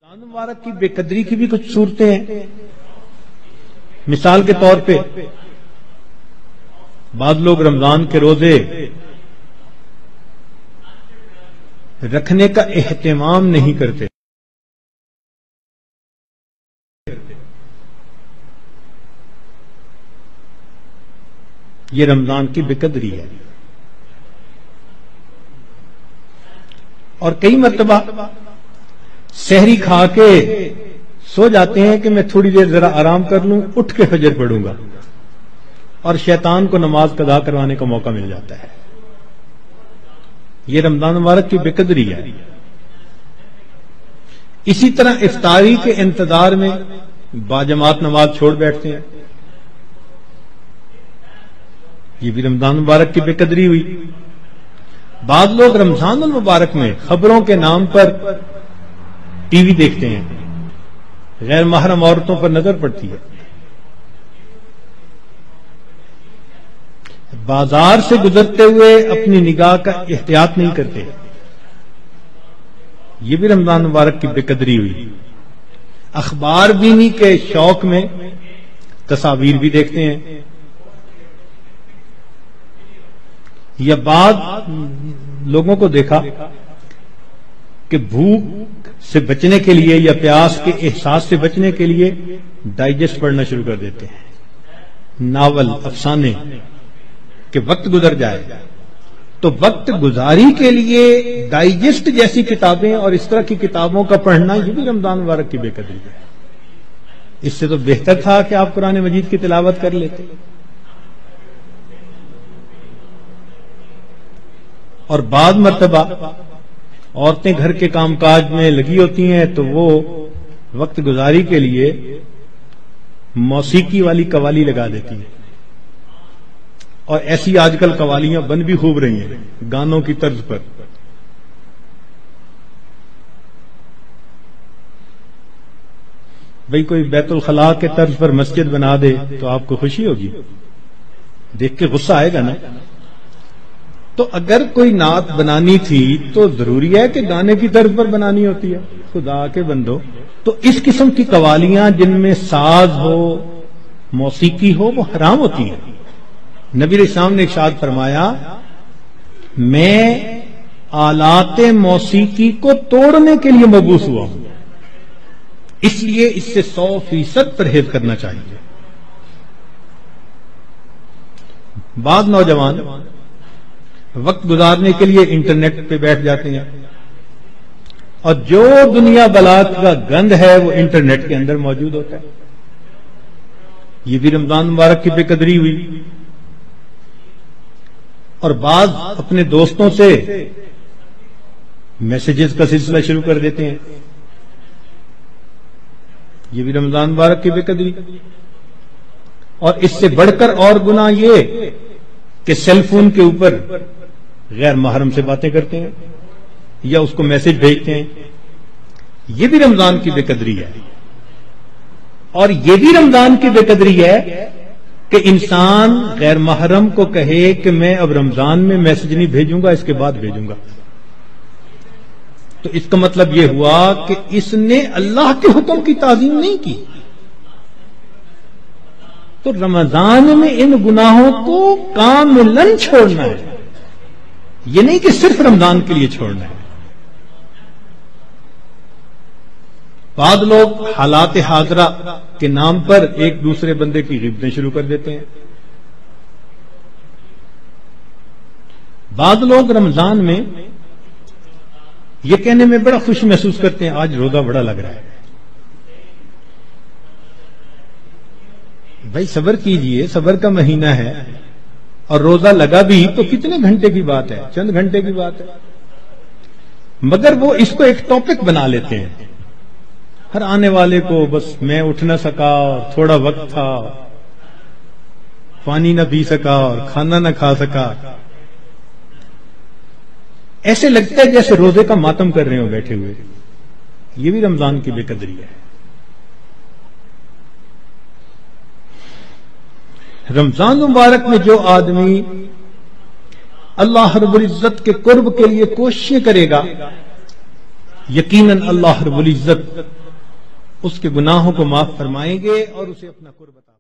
رمضان مبارک کی بے قدری کی بھی کچھ صورتیں ہیں۔ مثال کے طور پہ بعض لوگ رمضان کے روزے رکھنے کا اہتمام نہیں کرتے، یہ رمضان کی بے قدری ہے۔ اور کئی مرتبہ سحری کھا کے سو جاتے ہیں کہ میں تھوڑی دیر ذرا آرام کر لوں، اٹھ کے فجر پڑھوں گا، اور شیطان کو نماز قضا کروانے کا موقع مل جاتا ہے۔ یہ رمضان مبارک کی بے قدری ہے۔ اسی طرح افطاری کے انتظار میں باجماعت نماز چھوڑ بیٹھتے ہیں، یہ بھی رمضان مبارک کی بے قدری ہوئی۔ بعض لوگ رمضان المبارک میں خبروں کے نام پر ٹی وی دیکھتے ہیں، غیر محرم عورتوں پر نظر پڑتی ہے، بازار سے گزرتے ہوئے اپنی نگاہ کا احتیاط نہیں کرتے، یہ بھی رمضان مبارک کی بے قدری ہوئی۔ اخبار بینی کے شوق میں تصاویر بھی دیکھتے ہیں، یا بعض لوگوں کو دیکھا کہ بھوک سے بچنے کے لیے یا پیاس کے احساس سے بچنے کے لیے ڈائجسٹ پڑھنا شروع کر دیتے ہیں، ناول، افسانے، کہ وقت گزر جائے۔ تو وقت گزاری کے لیے ڈائجسٹ جیسی کتابیں اور اس طرح کی کتابوں کا پڑھنا، یہ بھی رمضان مبارک کی بے قدری ہے۔ اس سے تو بہتر تھا کہ آپ قرآن مجید کی تلاوت کر لیتے۔ اور بعض مرتبہ عورتیں گھر کے کام کاج میں لگی ہوتی ہیں تو وہ وقت گزاری کے لیے موسیقی والی قوالی لگا دیتی ہیں، اور ایسی آج کل قوالیاں بن بھی خوب رہی ہیں گانوں کی طرز پر۔ بھئی کوئی بیت الخلاء کے طرز پر مسجد بنا دے تو آپ کو خوشی ہوگی، دیکھ کے غصہ آئے گا نا۔ تو اگر کوئی نعت بنانی تھی تو ضروری ہے کہ گانے کی طرز پر بنانی ہوتی ہے؟ خدا کے بندو، تو اس قسم کی قوالیاں جن میں ساز ہو، موسیقی ہو، وہ حرام ہوتی ہیں۔ نبی علیہ السلام نے ارشاد فرمایا، میں آلات موسیقی کو توڑنے کے لیے مبعوث ہوا ہوں، اس لیے اس سے 100% پرہیز کرنا چاہیے۔ بعض نوجوان وقت گزارنے کے لیے انٹرنیٹ پہ بیٹھ جاتے ہیں، اور جو دنیا بلاک کا گند ہے وہ انٹرنیٹ کے اندر موجود ہوتا ہے، یہ بھی رمضان مبارک کی بے قدری ہوئی۔ اور بعض اپنے دوستوں سے میسیجز کا سلسلہ شروع کر دیتے ہیں، یہ بھی رمضان مبارک کی بے قدری۔ اور اس سے بڑھ کر اور گناہ یہ کہ سیل فون کے اوپر غیر محرم سے باتیں کرتے ہیں یا اس کو میسج بھیجتے ہیں، یہ بھی رمضان کی بے قدری ہے۔ اور یہ بھی رمضان کی بے قدری ہے کہ انسان غیر محرم کو کہے کہ میں اب رمضان میں میسج نہیں بھیجوں گا، اس کے بعد بھیجوں گا، تو اس کا مطلب یہ ہوا کہ اس نے اللہ کے حکم کی تعظیم نہیں کی۔ تو رمضان میں ان گناہوں کو کاملاً چھوڑنا ہے، یہ نہیں کہ صرف رمضان کے لیے چھوڑنا ہے۔ بعض لوگ حالات حاضرہ کے نام پر ایک دوسرے بندے کی غیبتیں شروع کر دیتے ہیں۔ بعض لوگ رمضان میں یہ کہنے میں بڑا خوش محسوس کرتے ہیں، آج روزہ بڑا لگ رہا ہے۔ بھائی صبر کیجئے، صبر کا مہینہ ہے، اور روزہ لگا بھی تو کتنے گھنٹے کی بات ہے، چند گھنٹے کی بات ہے، مگر وہ اس کو ایک ٹاپک بنا لیتے ہیں، ہر آنے والے کو بس میں اٹھ نہ سکا، تھوڑا وقت تھا، پانی نہ پی سکا اور کھانا نہ کھا سکا، ایسے لگتا ہے جیسے روزے کا ماتم کر رہے ہو بیٹھے ہوئے، یہ بھی رمضان کی بے قدری ہے۔ رمضان مبارک میں جو آدمی اللہ رب العزت کے قرب کے لیے کوششیں کرے گا، یقیناً اللہ رب العزت اس کے گناہوں کو معاف فرمائیں گے اور اسے اپنا قرب عطا